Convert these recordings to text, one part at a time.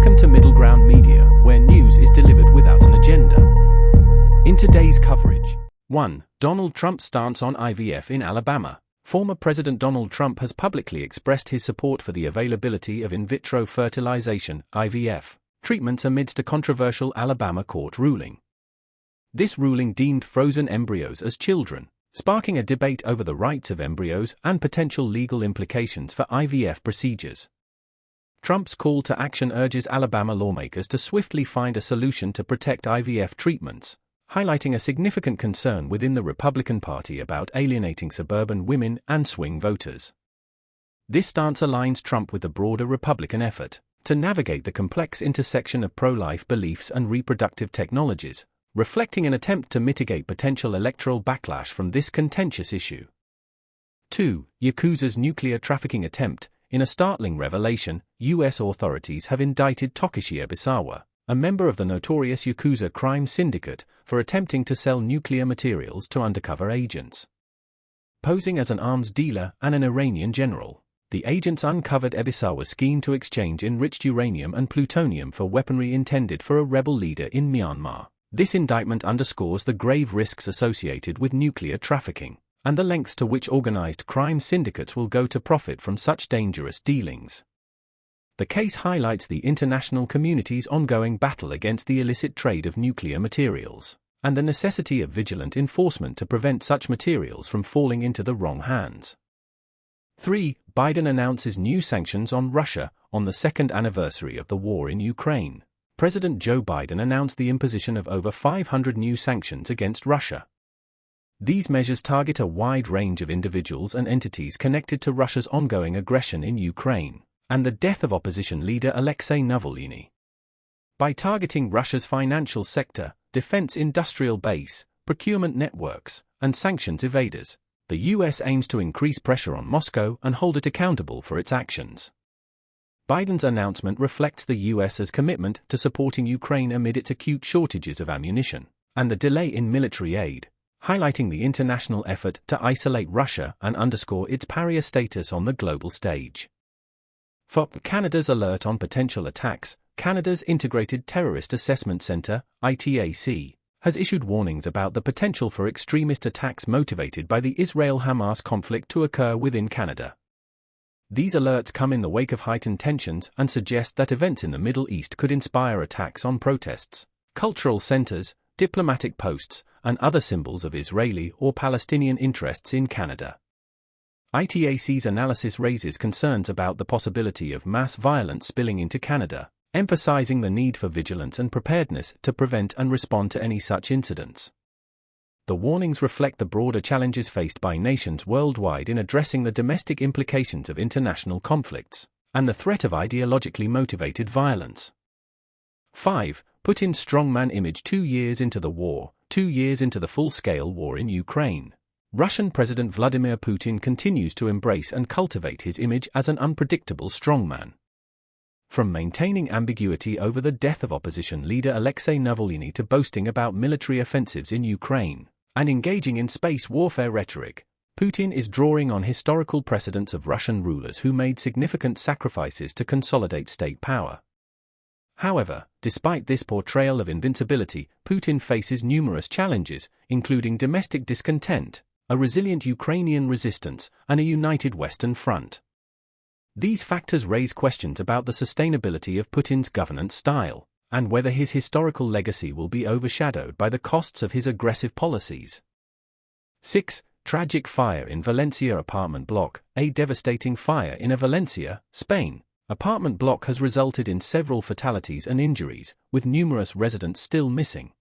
Welcome to Middle Ground Media, where news is delivered without an agenda. In today's coverage: 1. Donald Trump's stance on IVF in Alabama. Former President Donald Trump has publicly expressed his support for the availability of in vitro fertilization (IVF) treatments amidst a controversial Alabama court ruling. This ruling deemed frozen embryos as children, sparking a debate over the rights of embryos and potential legal implications for IVF procedures. Trump's call to action urges Alabama lawmakers to swiftly find a solution to protect IVF treatments, highlighting a significant concern within the Republican Party about alienating suburban women and swing voters. This stance aligns Trump with the broader Republican effort to navigate the complex intersection of pro-life beliefs and reproductive technologies, reflecting an attempt to mitigate potential electoral backlash from this contentious issue. 2. Yakuza's nuclear trafficking attempt. In a startling revelation, U.S. authorities have indicted Takeshi Ebisawa, a member of the notorious Yakuza crime syndicate, for attempting to sell nuclear materials to undercover agents. Posing as an arms dealer and an Iranian general, the agents uncovered Ebisawa's scheme to exchange enriched uranium and plutonium for weaponry intended for a rebel leader in Myanmar. This indictment underscores the grave risks associated with nuclear trafficking, and the lengths to which organized crime syndicates will go to profit from such dangerous dealings. The case highlights the international community's ongoing battle against the illicit trade of nuclear materials, and the necessity of vigilant enforcement to prevent such materials from falling into the wrong hands. 3. Biden announces new sanctions on Russia. On the second anniversary of the war in Ukraine, President Joe Biden announced the imposition of over 500 new sanctions against Russia. These measures target a wide range of individuals and entities connected to Russia's ongoing aggression in Ukraine and the death of opposition leader Alexei Navalny. By targeting Russia's financial sector, defense industrial base, procurement networks, and sanctions evaders, the U.S. aims to increase pressure on Moscow and hold it accountable for its actions. Biden's announcement reflects the U.S.'s commitment to supporting Ukraine amid its acute shortages of ammunition and the delay in military aid, highlighting the international effort to isolate Russia and underscore its pariah status on the global stage. For Canada's alert on potential attacks, Canada's Integrated Terrorist Assessment Centre, ITAC, has issued warnings about the potential for extremist attacks motivated by the Israel-Hamas conflict to occur within Canada. These alerts come in the wake of heightened tensions and suggest that events in the Middle East could inspire attacks on protests, cultural centres, diplomatic posts, and other symbols of Israeli or Palestinian interests in Canada. ITAC's analysis raises concerns about the possibility of mass violence spilling into Canada, emphasizing the need for vigilance and preparedness to prevent and respond to any such incidents. The warnings reflect the broader challenges faced by nations worldwide in addressing the domestic implications of international conflicts and the threat of ideologically motivated violence. 5. Putin's strongman image 2 years into the war. 2 years into the full-scale war in Ukraine, Russian President Vladimir Putin continues to embrace and cultivate his image as an unpredictable strongman. From maintaining ambiguity over the death of opposition leader Alexei Navalny to boasting about military offensives in Ukraine and engaging in space warfare rhetoric, Putin is drawing on historical precedents of Russian rulers who made significant sacrifices to consolidate state power. However, despite this portrayal of invincibility, Putin faces numerous challenges, including domestic discontent, a resilient Ukrainian resistance, and a united Western front. These factors raise questions about the sustainability of Putin's governance style, and whether his historical legacy will be overshadowed by the costs of his aggressive policies. 6. Tragic fire in Valencia apartment block. A devastating fire in a Valencia, Spain, apartment block has resulted in several fatalities and injuries, with numerous residents still missing.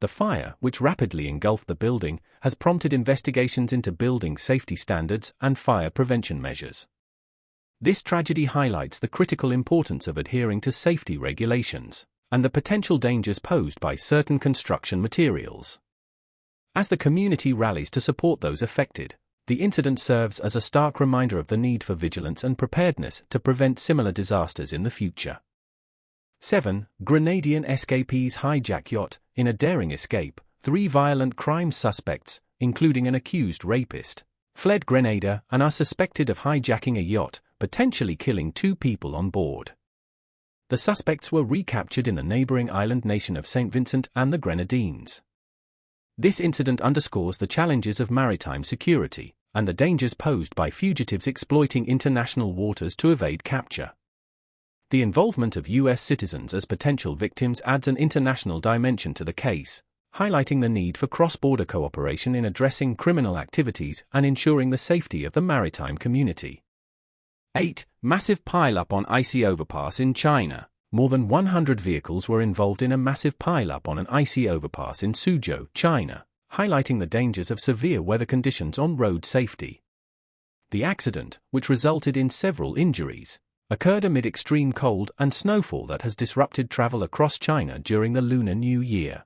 The fire, which rapidly engulfed the building, has prompted investigations into building safety standards and fire prevention measures. This tragedy highlights the critical importance of adhering to safety regulations and the potential dangers posed by certain construction materials. As the community rallies to support those affected, the incident serves as a stark reminder of the need for vigilance and preparedness to prevent similar disasters in the future. 7. Grenadian escapees hijack yacht. In a daring escape, 3 violent crime suspects, including an accused rapist, fled Grenada and are suspected of hijacking a yacht, potentially killing 2 people on board. The suspects were recaptured in the neighboring island nation of St. Vincent and the Grenadines. This incident underscores the challenges of maritime security and the dangers posed by fugitives exploiting international waters to evade capture. The involvement of U.S. citizens as potential victims adds an international dimension to the case, highlighting the need for cross-border cooperation in addressing criminal activities and ensuring the safety of the maritime community. 8. Massive pile-up on icy overpass in China. More than 100 vehicles were involved in a massive pile-up on an icy overpass in Suzhou, China, highlighting the dangers of severe weather conditions on road safety. The accident, which resulted in several injuries, occurred amid extreme cold and snowfall that has disrupted travel across China during the Lunar New Year.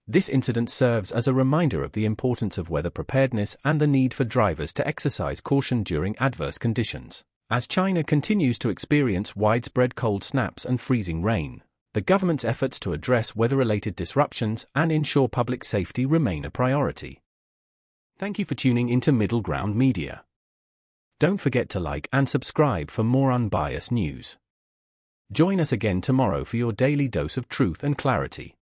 This incident serves as a reminder of the importance of weather preparedness and the need for drivers to exercise caution during adverse conditions. As China continues to experience widespread cold snaps and freezing rain, the government's efforts to address weather-related disruptions and ensure public safety remain a priority. Thank you for tuning into Middle Ground Media. Don't forget to like and subscribe for more unbiased news. Join us again tomorrow for your daily dose of truth and clarity.